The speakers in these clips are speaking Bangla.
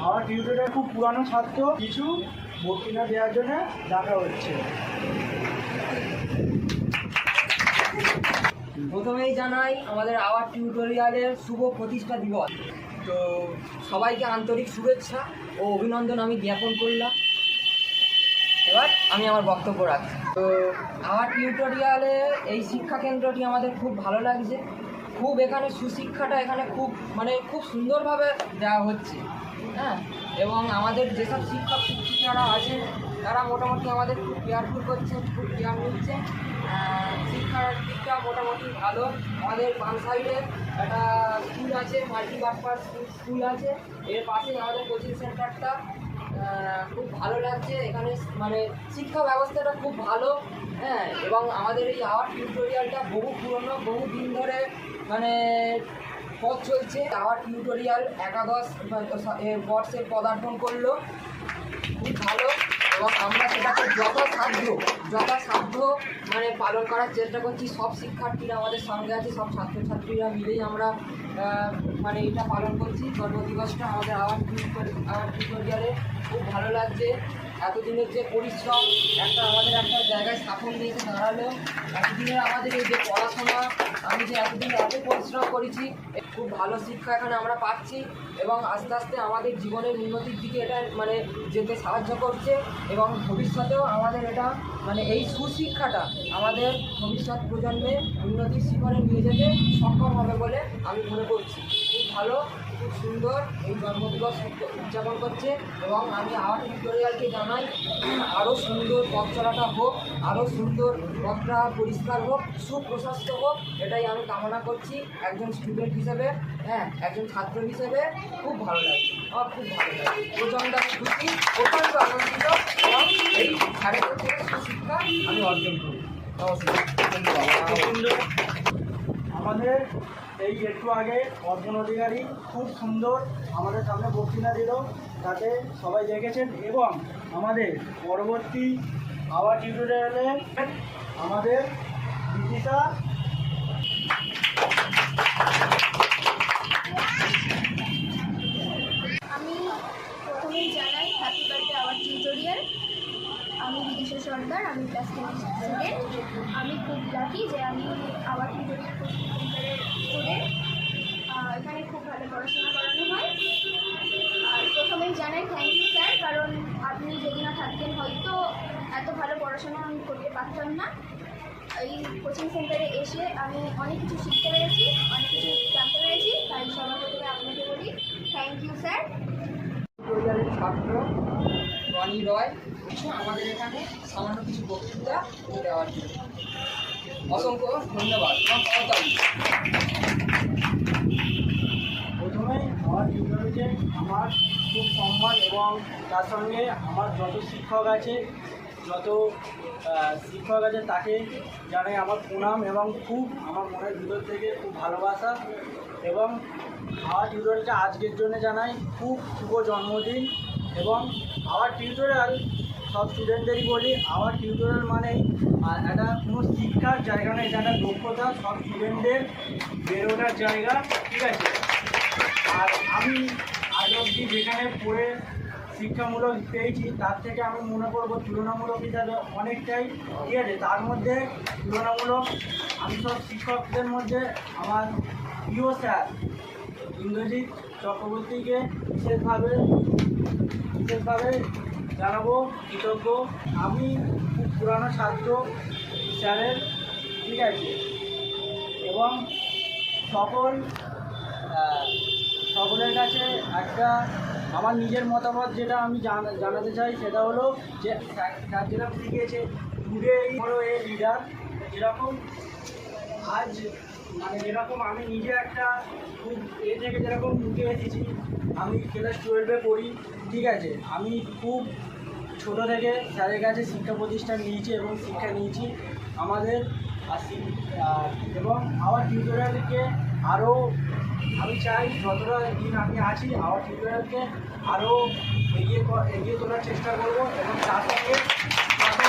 আমার টিউটোরিয়ালে খুব পুরানো ছাত্র কিছু বক্তৃতা দেওয়ার জন্য ডাকা হচ্ছে। প্রথমেই জানাই আমাদের আওয়ার টিউটোরিয়ালের শুভ প্রতিষ্ঠা দিবস। তো সবাইকে আন্তরিক শুভেচ্ছা ও অভিনন্দন আমি জ্ঞাপন করলাম। এবার আমি আমার বক্তব্য রাখি। তো আওয়ার টিউটোরিয়ালে এই শিক্ষা কেন্দ্রটি আমাদের খুব ভালো লাগছে। খুব এখানে সুশিক্ষাটা এখানে খুব সুন্দরভাবে দেওয়া হচ্ছে। হ্যাঁ, এবং আমাদের যেসব শিক্ষক শিক্ষিকারা আছেন তারা মোটামুটি আমাদের খুব কেয়ারফুল করছেন, খুব কেয়ার নিচ্ছেন। শিক্ষার দিকটা মোটামুটি ভালো। আমাদের বাম সাইডে একটা স্কুল আছে, মাল্টিপারপাস স্কুল আছে, এর পাশেই আমাদের কোচিং সেন্টারটা। খুব ভালো লাগছে এখানে, শিক্ষা ব্যবস্থাটা খুব ভালো। হ্যাঁ, এবং আমাদের এই আওয়ার টিউটোরিয়ালটা বহু পুরনো, বহু দিন ধরে পথ চলছে। আওয়ার টিউটোরিয়াল একাদশ বর্ষে পদার্পণ করলো, খুব ভালো। এবং আমরা সেটাকে যথাসাধ্য পালন করার চেষ্টা করছি। সব শিক্ষার্থীরা আমাদের সঙ্গে আছে, সব ছাত্রছাত্রীরা মিলেই আমরা এটা পালন করছি। জন্মদিবসটা আমাদের আওয়ার টিউটোরিয়ালে খুব ভালো লাগছে। এতদিনের যে পরিশ্রম আমাদের একটা জায়গায় সাফল্য এসে দাঁড়ালো। এতদিনের আমাদের এই যে পড়াশোনা, আমি যে এতদিন এত পরিশ্রম করেছি, খুব ভালো শিক্ষা এখানে আমরা পাচ্ছি। এবং আস্তে আস্তে আমাদের জীবনের উন্নতির দিকে এটা যেতে সাহায্য করছে। এবং ভবিষ্যতেও আমাদের এটা এই সুশিক্ষাটা আমাদের ভবিষ্যৎ প্রজন্মে উন্নতির শিখরে নিয়ে যেতে সক্ষম হবে বলে আমি মনে করছি। খুব ভালো, খুব সুন্দর এই জন্মদিবস উদযাপন করছে। এবং আমি আওয়ার টিউটোরিয়ালকে জানাই আরও সুন্দর পথ চলাটা হোক, আরও সুন্দর পথটা পরিষ্কার হোক, সুপ্রশস্ত হোক, এটাই আমি কামনা করছি। একজন স্টুডেন্ট হিসেবে, হ্যাঁ, একজন ছাত্র হিসেবে খুব ভালো লাগে, আমার খুব ভালো লাগে। প্রচণ্ড আমি খুশি, অত্যন্ত আনন্দিত। এবং এই সাড়ে থেকে সুশিক্ষা আমি অর্জন করি। আমাদের এই একটু আগে অর্জন অধিকারী খুব সুন্দর আমাদের সামনে বক্তৃতা দিল, তাতে সবাই দেখেছেন। এবং আমাদের পরবর্তী আওয়ার টিউটোরিয়ালে আমাদের বিদিশা আমি প্রথমেই জানাই হ্যাপি বার্থডে আওয়ার টিউটোরিয়াল। আমি বিদিশা সর্দার, আমি ক্লাস 10 স্টুডেন্ট। আমি খুব লাকি যে আমি আওয়ার টিউটোরিয়াল কোচিং সেন্টারের স্টুডেন্ট। এখানে খুব ভালো পড়াশোনা করানো হয়। আর প্রথমেই জানাই থ্যাংক ইউ স্যার, কারণ আপনি যদি না থাকতেন হয়তো এত ভালো পড়াশোনা আমি করতে পারতাম না। এই কোচিং সেন্টারে এসে আমি অনেক কিছু শিখতে পেরেছি, অনেক কিছু জানতে পেরেছি, তাই সবার প্রথমে আপনাকে বলি থ্যাংক ইউ স্যার। টিউটোরিয়ালের ছাত্র রনি রয় আমাদের এখানে সামান্য কিছু বক্তৃতা দেওয়ার জন্য অসংখ্য ধন্যবাদ। প্রথমে আমার টিউটোরিয়ালে আমার খুব সম্মান, এবং তার সঙ্গে আমার যত শিক্ষক আছে তাকে জানাই আমার প্রণাম, এবং খুব আমার মনের ভিতর থেকে খুব ভালোবাসা। এবং আমার টিউটোরিয়ালটা আজকের জন্য জানাই খুব শুভ জন্মদিন। এবং আমার টিউটোরিয়াল সব স্টুডেন্টদেরই বলি, আমার টিউটোরিয়াল মানেই একটা কোনো শিক্ষার জায়গা নেই, এটা একটা দক্ষতা, সব স্টুডেন্টদের বেরোনোর জায়গা, ঠিক আছে। আর আমি আজ অবধি যেখানে পড়ে শিক্ষামূলক পেয়েছি তার থেকে আমি মনে করবো তুলনামূলক হিসাবে অনেকটাই, ঠিক আছে। তার মধ্যে তুলনামূলক আমি সব শিক্ষকদের মধ্যে আমার প্রিয় স্যার ইন্দ্রজিৎ চক্রবর্তীকে বিশেষভাবে জানাবো কৃতজ্ঞ। আমি খুব পুরানো ছাত্র স্যারের, ঠিক আছে। এবং সকলের কাছে একটা আমার নিজের মতামত যেটা আমি জানাতে চাই, সেটা হলো যে স্যার যেরকম শিখিয়েছে টুডে হলো এ লিডার, যেরকম আজ যেরকম আমি নিজে একটা খুব থেকে যেরকম উঠে এসেছি। আমি ক্লাস 12-এ পড়ি, ঠিক আছে। আমি খুব ছোট থেকে স্যারের কাছে শিক্ষা প্রতিষ্ঠান নিয়েছি এবং শিক্ষা নিয়েছি আমাদের। এবং আমার টিউটোরিয়ালকে আরও আমি চাই যতটা দিন আমি আছি আমার টিউটোরিয়ালকে আরও এগিয়ে তোলার চেষ্টা করব। এবং তার সঙ্গে যত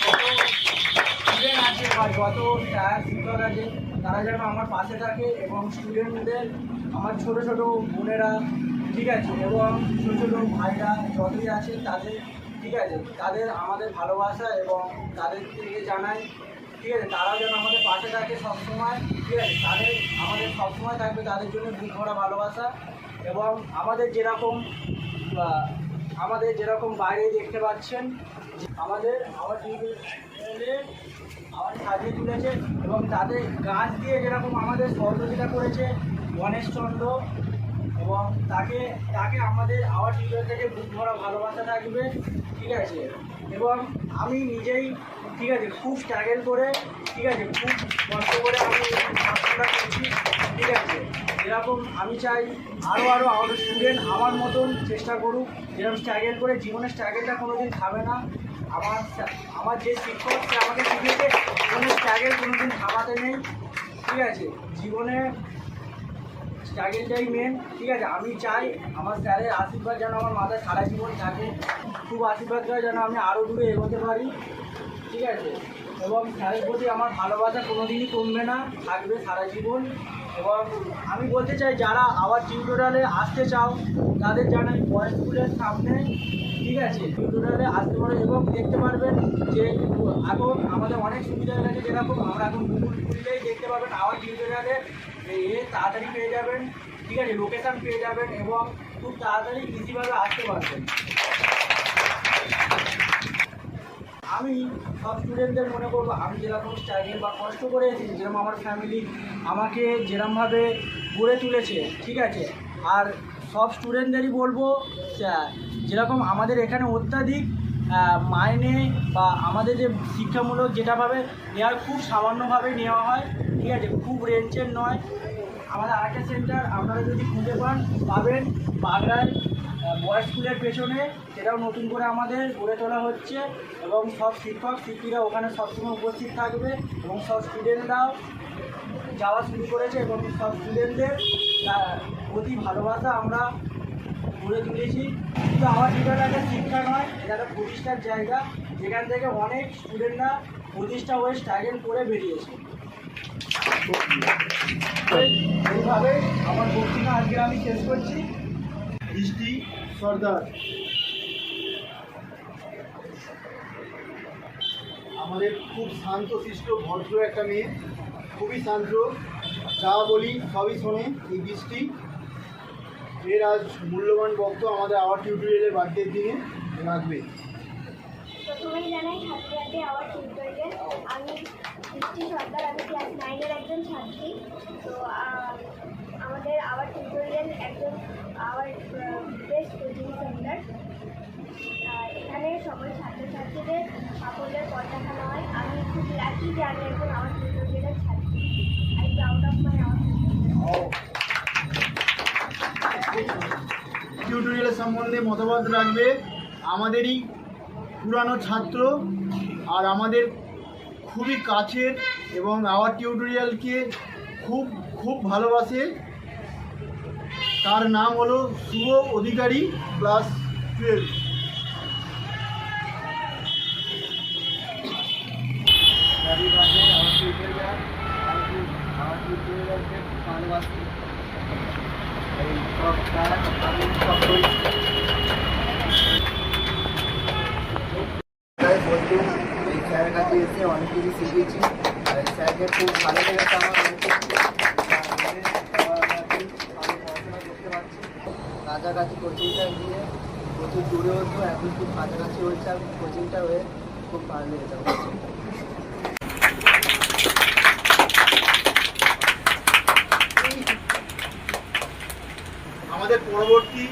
স্টুডেন্ট আছে বা যত স্যার শিক্ষক আছে তারা যেন আমার পাশে থাকে, এবং স্টুডেন্টদের আমার ছোটো ছোটো বোনেরা ঠিক আছে, এবং ছোটো ছোটো ভাইরা যতই আছে তাদের, ঠিক আছে, তাদের আমাদের ভালোবাসা এবং তাদের থেকে জানাই, ঠিক আছে, তারাও যেন আমাদের পাশে থাকে সবসময়, ঠিক আছে, তাদের আমাদের সবসময় থাকবে, তাদের জন্য বুক ভরা ভালোবাসা। এবং আমাদের যেরকম বাইরে দেখতে পাচ্ছেন যে আমাদের আবার টিউটোরিয়ালে আবার সাজিয়ে তুলেছে এবং তাদের গাছ দিয়ে যেরকম আমাদের সহযোগিতা করেছে গণেশচন্দ্র, এবং তাকে আমাদের আওয়ার টিউটোরিয়াল থেকে বুক ভরা ভালোবাসা থাকবে, ঠিক আছে। এবং আমি নিজেই, ঠিক আছে, খুব স্ট্রাগল করে, ঠিক আছে, খুব কষ্ট করে আমি পড়াশোনা করছি, ঠিক আছে। যেরকম আমি চাই আরও আমাদের স্টুডেন্ট আমার মতন চেষ্টা করুক, যেরকম স্ট্রাগল করে, জীবনের স্ট্রাগলটা কোনো দিন খাবে না। আমার যে শিক্ষক সে আমাকে শিখিয়েছে জীবনের স্ট্রাগল কোনো দিন থামাতে নেই, ঠিক আছে, জীবনে স্ট্রাগলটাই মেন, ঠিক আছে। আমি চাই আমার স্যারের আশীর্বাদ যেন আমার মাথায় সারা জীবন থাকে, খুব আশীর্বাদ করে যেন আমি আরও দূরে এগোতে পারি, ঠিক আছে। এবং স্যারের প্রতি আমার ভালোবাসা কোনো দিনই কমবে না, থাকবে সারা জীবন। এবং আমি বলতে চাই যারা আবার টিউটোরিয়ালে আসতে চাও তাদের জানাই বয়েজ স্কুলের সামনে, ঠিক আছে, টিউটোরিয়ালে আসতে পারো এবং দেখতে পারবেন যে এখন আমাদের অনেক সুবিধা হয়ে গেছে। যেরকম আমরা এখন গুগল খুললেই দেখতে পাবেন আবার টিউটোরিয়ালে তাড়াতাড়ি পেয়ে যাবেন, ঠিক আছে, লোকেশান পেয়ে যাবেন এবং খুব তাড়াতাড়ি ইজিভাবে আসতে পারবেন। আমি সব স্টুডেন্টদের মনে করবো আমি যেরকম স্ট্রাগল বা কষ্ট করে এসেছি, যেরকম আমার ফ্যামিলি আমাকে যেরকমভাবে গড়ে তুলেছে, ঠিক আছে, আর সব স্টুডেন্টদেরই বলবো যেরকম আমাদের এখানে অত্যাধিক মাইনে বা আমাদের যে শিক্ষামূলক যেটাভাবে নেওয়ার খুব সামান্যভাবে নেওয়া হয়, ঠিক আছে, খুব রেঞ্জের নয়। আমাদের আরেকটা সেন্টার আপনারা যদি খুঁজে পাবেন বাগড়ায় বয়েজ স্কুলের পেছনে, সেটাও নতুন করে আমাদের গড়ে তোলা হচ্ছে এবং সব শিক্ষিকা ওখানে সবসময় উপস্থিত থাকবে এবং সব স্টুডেন্টরাও যাওয়া শুরু করেছে এবং সব স্টুডেন্টদের প্রতি ভালোবাসা আমরা গড়ে তুলেছি। কিন্তু আমার জীবনে শিক্ষা নয়, এটা একটা প্রতিষ্ঠার জায়গা, যেখান থেকে অনেক স্টুডেন্টরা প্রতিষ্ঠা হয়ে স্ট্রাগল করে বেরিয়েছে। এইভাবে আমার বক্তৃতা আজকে আমি শেষ করছি। বৃষ্টি সর্দার আমাদের খুব শান্তশিষ্ট ভদ্র একটা মেয়ে, খুবই শান্ত, যা বলি সবই শোনে। এই বৃষ্টি এর আজ মূল্যবান বক্তব্য আমাদের আওয়ার টিউটোরিয়ালের বার্থডের দিনে রাখবে। প্রথমেই জানাই হ্যাপি বার্থডে আওয়ার টিউটোরিয়াল। আমি বৃষ্টি সর্দার, আমি ক্লাস 9-এর একজন ছাত্রী। তো আমাদের আওয়ার টিউটোরিয়াল একজন আওয়ার বেস্ট কোচিং সেন্টার। এখানে সকল ছাত্রছাত্রীদের সাফল্যের পথ দেখানো হয়। আমি খুব লাকি যে আমি একজন আওয়ার টিউটোরিয়ালের ছাত্রী। I proud of my our টিউটোরিয়ালের সম্বন্ধে মতামত রাখবে আমাদেরই পুরানো ছাত্র আর আমাদের খুবই কাছের এবং আওয়ার টিউটোরিয়ালকে খুব খুব ভালোবাসে। তার নাম হলো শুভ অধিকারী, ক্লাস 12। বলতে এই স্যারের কাছে এসে অনেক কিছু শিখেছি, আর এই স্যারকে খুব ভালো লেগেছে আমার অনেক কিছু। আমি পড়াশোনা করতে পারছি, কাছাকাছি কোচিংটা গিয়ে প্রচুর দূরে হতো, এখন খুব কাছাকাছি হচ্ছে, আর কোচিংটা হয়ে খুব ভালো লেগেছে আমার কোচিংটা। আমাদের পরবর্তী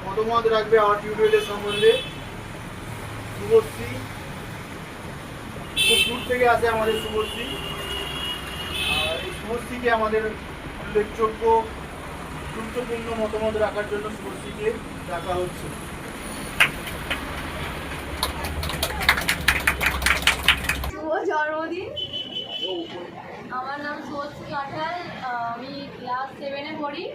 মতামত রাখবে আওয়ার টিউটোরিয়ালের সম্বন্ধে শুভশ্রী। খুব দূর থেকে আসে আমাদের শুভশ্রী, আর এই শুভশ্রীকে আমাদের উল্লেখযোগ্য গুরুত্বপূর্ণ মতামত রাখার জন্য শুভশ্রীকে ডাকা হচ্ছে। শুভ জন্মদিন। আমার নাম শুভশ্রী আঠাল, আমি ক্লাস 7-এ পড়ি।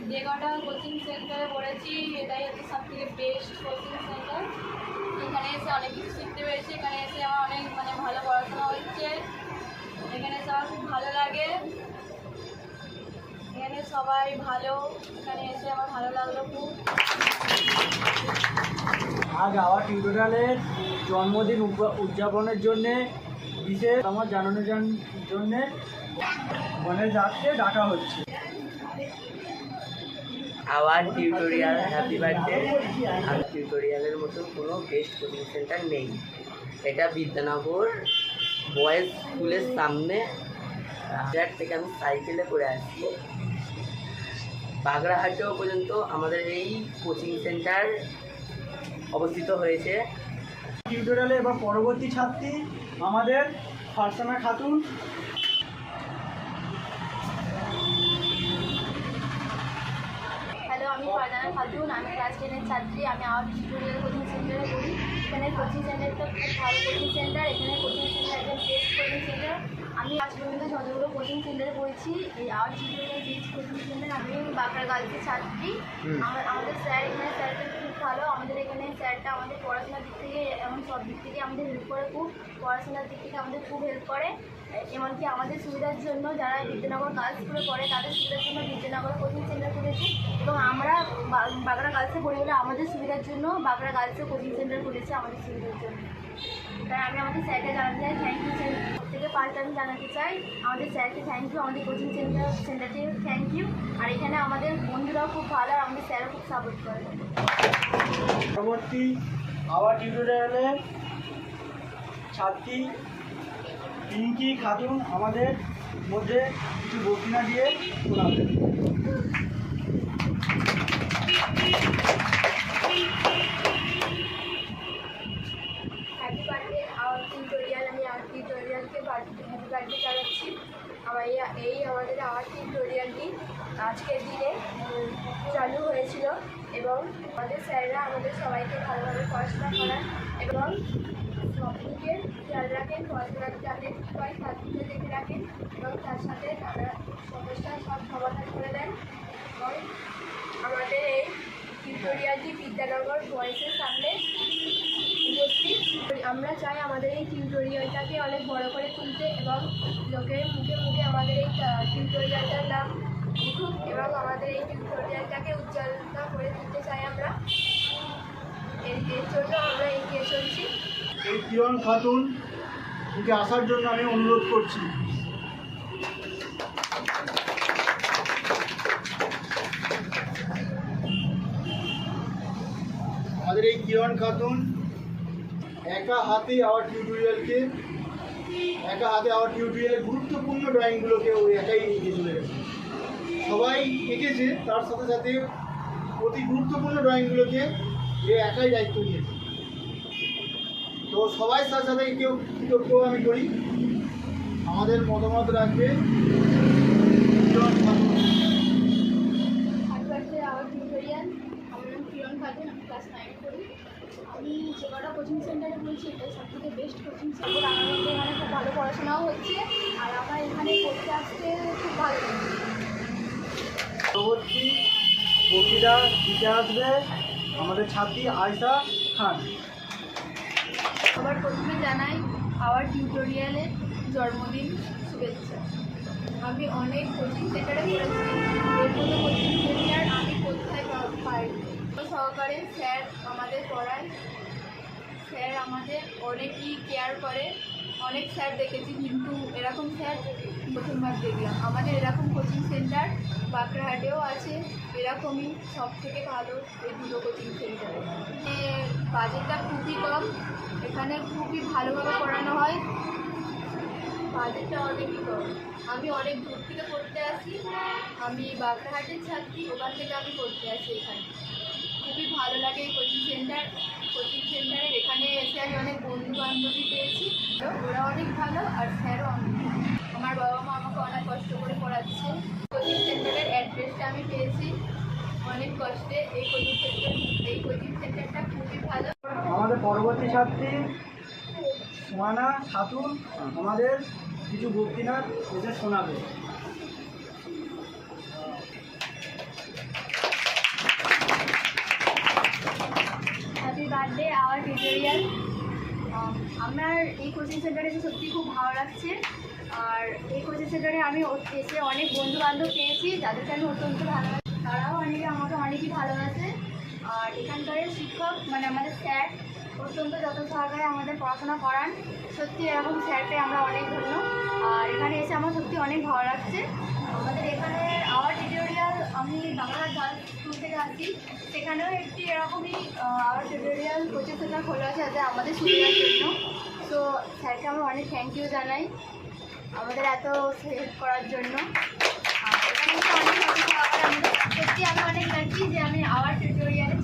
যে কটা কোচিং সেন্টারে পড়েছি এটাই হচ্ছে সব থেকে বেস্ট কোচিং সেন্টার। এখানে এসে অনেক কিছু শিখতে পেরেছি, এখানে এসে আমার অনেক ভালো পড়াশোনা হচ্ছে, এখানে এসে আমার খুব ভালো লাগে। এখানে এখানে সবাই ভালো, এখানে এসে আমার ভালো লাগলো খুব। আজ আওয়ার টিউটোরিয়ালের জন্মদিন উদযাপনের জন্যে বিশেষ আমার জানানোর জন্যে গণেশ দাসকে ডাকা হচ্ছে। Our tutorial happy birthday. আর টিউটোরিয়ালের মতন কোনো বেস্ট কোচিং সেন্টার নেই। এটা বিদ্যানগর বয়েজ স্কুলের সামনে রাজার থেকে আমি সাইকেলে করে আসছি বাগড়াহাটেও পর্যন্ত আমাদের এই কোচিং সেন্টার অবস্থিত হয়েছে। টিউটোরিয়ালে এবার পরবর্তী ছাত্রী আমাদের ফারসানা খাতুন। হ্যালো, আমি ফারজানা খাতুন, আমি ক্লাস 10-এর ছাত্রী। আমি আওয়ার টিউটোরিয়াল কোচিং সেন্টারে পড়ি। এখানে কোচিং সেন্টারটা খুব ভালো কোচিং সেন্টার। এখানে কোচিং সেন্টার একদম বেস্ট কোচিং সেন্টার। আমি আজ পর্যন্ত যতগুলো কোচিং সেন্টারে পড়েছি, এই our tutorial best coaching centre. আমি বাঁকড়া গার্লসের ছাত্রী। আমাদের স্যার, এখানে স্যারটা খুব ভালো। আমাদের এখানে স্যারটা আমাদের পড়াশোনার দিক থেকে এমন সব দিক থেকে আমাদের হেল্প করে খুব। পড়াশোনার দিক থেকে আমাদের খুব হেল্প করে। এমনকি আমাদের সুবিধার জন্য যারা বিদ্যানগর গার্লস স্কুলে পড়ে তাদের সুবিধার জন্য বিদ্যানগর কোচিং সেন্টার করেছে, এবং আমরা বাঁকড়া গার্লসে পড়ি বলে আমাদের সুবিধার জন্য বাঁকড়া গার্লসে কোচিং সেন্টার করেছে আমাদের সুবিধার জন্য। তাই আমি আমাদের স্যারকে জানাতে চাই থ্যাংক ইউ। থেকে পাল্টা আমি জানাতে চাই আমাদের স্যারকে থ্যাংক ইউ, আমাদের কোচিং সেন্টারকে থ্যাংক ইউ। আর এখানে আমাদের বন্ধুরাও খুব ভালো, আর আমাদের স্যারও খুব সাপোর্ট করে। পরবর্তী আওয়ার টিউটোরিয়ালের ছাত্রী পিঙ্কি খাতুন আমাদের মধ্যে কিছু বক্তৃতা দিয়ে শোনাবেন। Happy birthday our tutorial. আমি আওয়ার টিউটোরিয়ালকে হ্যাপি বার্থডে জানাচ্ছি। আমাদের আওয়ার টিউটোরিয়ালটি আজকের দিনে চালু হয়েছিল, এবং আমাদের স্যাররা আমাদের সবাইকে ভালোভাবে পড়াশোনা করান এবং সবদিকে খেয়াল রাখেন, পড়াশোনার যাতে সবাই ছাত্রীদের দেখে রাখেন, এবং তার সাথে তারা সমস্যার সব সমাধান করে দেন। এবং আমাদের এই টিউটোরিয়ালটি বিদ্যানগর বয়েসের সামনে উপস্থিত। আমরা চাই আমাদের এই টিউটোরিয়ালটাকে অনেক বড় করে তুলতে, এবং লোকের মুখে মুখে আমাদের এই টিউটোরিয়ালটার নাম লিখুক, এবং আমাদের এই টিউটোরিয়ালটাকে উজ্জ্বলতা করে তুলতে চাই আমরা। এর জন্য আমরা এগিয়ে চলছি। এই কিরণ খাতুন ওকে আসার জন্য আমি অনুরোধ করছি। আমাদের এই কিরণ খাতুন একা হাতে আওয়ার টিউটোরিয়ালের গুরুত্বপূর্ণ ড্রয়িংগুলোকে ও একাই এঁকে চলে গেছে। সবাই এঁকেছে, তার সাথে সাথে অতি গুরুত্বপূর্ণ ড্রয়িংগুলোকে এ একাই দায়িত্ব নিয়েছে। তো সবাই সাথে সাথে কেউ কৃতজ্ঞ আমি করি। আমাদের মতামত রাখবে Kiran Khatun. Happy birthday our tutorial. আমার নাম কিরণ খাতুন, আমি ক্লাস 9 পড়ি। আমি যে কটা কোচিং সেন্টারে বলছি এটা সবথেকে বেস্ট কোচিং সেন্টার। আমাদের এখানে খুব ভালো পড়াশোনাও হচ্ছে, আর আমার এখানে পড়তে আসতে খুব ভালো লাগছে। পরবর্তী বক্তৃতা দিতে আসবে আমাদের ছাত্রী আয়শা খান। সবার প্রথমে জানাই আওয়ার টিউটোরিয়ালের জন্মদিন শুভেচ্ছা। আমি অনেক কোচিং সেন্টারে পড়েছি, এর মতো কোচিং সেন্টার আমি কোথায় পাই। সহকারে স্যার আমাদের পড়ায়, স্যার আমাদের অনেকই কেয়ার করে। অনেক স্যার দেখেছি, কিন্তু এরকম স্যার প্রথমবার দেখলাম। আমাদের এরকম কোচিং সেন্টার বাঁকড়াহাটেও আছে, এরকমই সব থেকে ভালো এই দুটো কোচিং সেন্টারে। বাজেটটা খুবই কম, এখানে খুবই ভালোভাবে পড়ানো হয়, বাজেটটা অনেকই কম। আমি অনেক দূর থেকে পড়তে আসি, আমি বাঁকড়াহাটের ছাত্রী, ওখান থেকে আমি পড়তে আসি এখানে। খুবই ভালো লাগে এই কোচিং সেন্টারের এখানে এসে আমি অনেক বন্ধু বান্ধবী পেয়েছি, ওরা অনেক ভালো, আর স্যারও অনেক ভালো। আমার বাবা মা আমাকে অনেক কষ্ট করে পড়াচ্ছে। কোচিং সেন্টারের অ্যাড্রেসটা আমি পেয়েছি অনেক কষ্টে। এই কোচিং সেন্টারটা খুবই ভালো। আমাদের পরবর্তী ছাত্রী সুমানা খাতুন আমাদের কিছু বক্তৃতা এসে শোনাবে। Happy birthday our tutorial. আমার এই কোচিং সেন্টারে এসে সত্যি খুব ভালো লাগছে। আর এই কোচিং সেন্টারে আমি এসে অনেক বন্ধু বান্ধব পেয়েছি যাদেরকে আমি অত্যন্ত ভালোবাসি, তারাও অনেকে আমাকে অনেকই ভালোবাসে। আর এখানকার শিক্ষক মানে আমাদের স্যার অত্যন্ত যত্ন সহকারে আমাদের পড়াশোনা করান, সত্যি এরকম স্যারকে আমরা অনেক ধন্য। আর এখানে এসে আমার সত্যি অনেক ভালো লাগছে। আমাদের এখানে আওয়ার টিউটোরিয়াল, আমি বাংলাঘাট গার্লস স্কুল থেকে আসি, সেখানেও একটি এরকমই আওয়ার টিউটোরিয়াল কোচিং সেন্টার খোলা আছে যাতে আমাদের সুবিধার জন্য। তো স্যারকে আমরা অনেক থ্যাংক ইউ জানাই আমাদের এত হেল্প করার জন্য। আর এখানে এসে অনেক যত্ন সহকারে আমাদের, সত্যি আমি অনেক লাকি যে আমি আওয়ার টিউটোরিয়ালে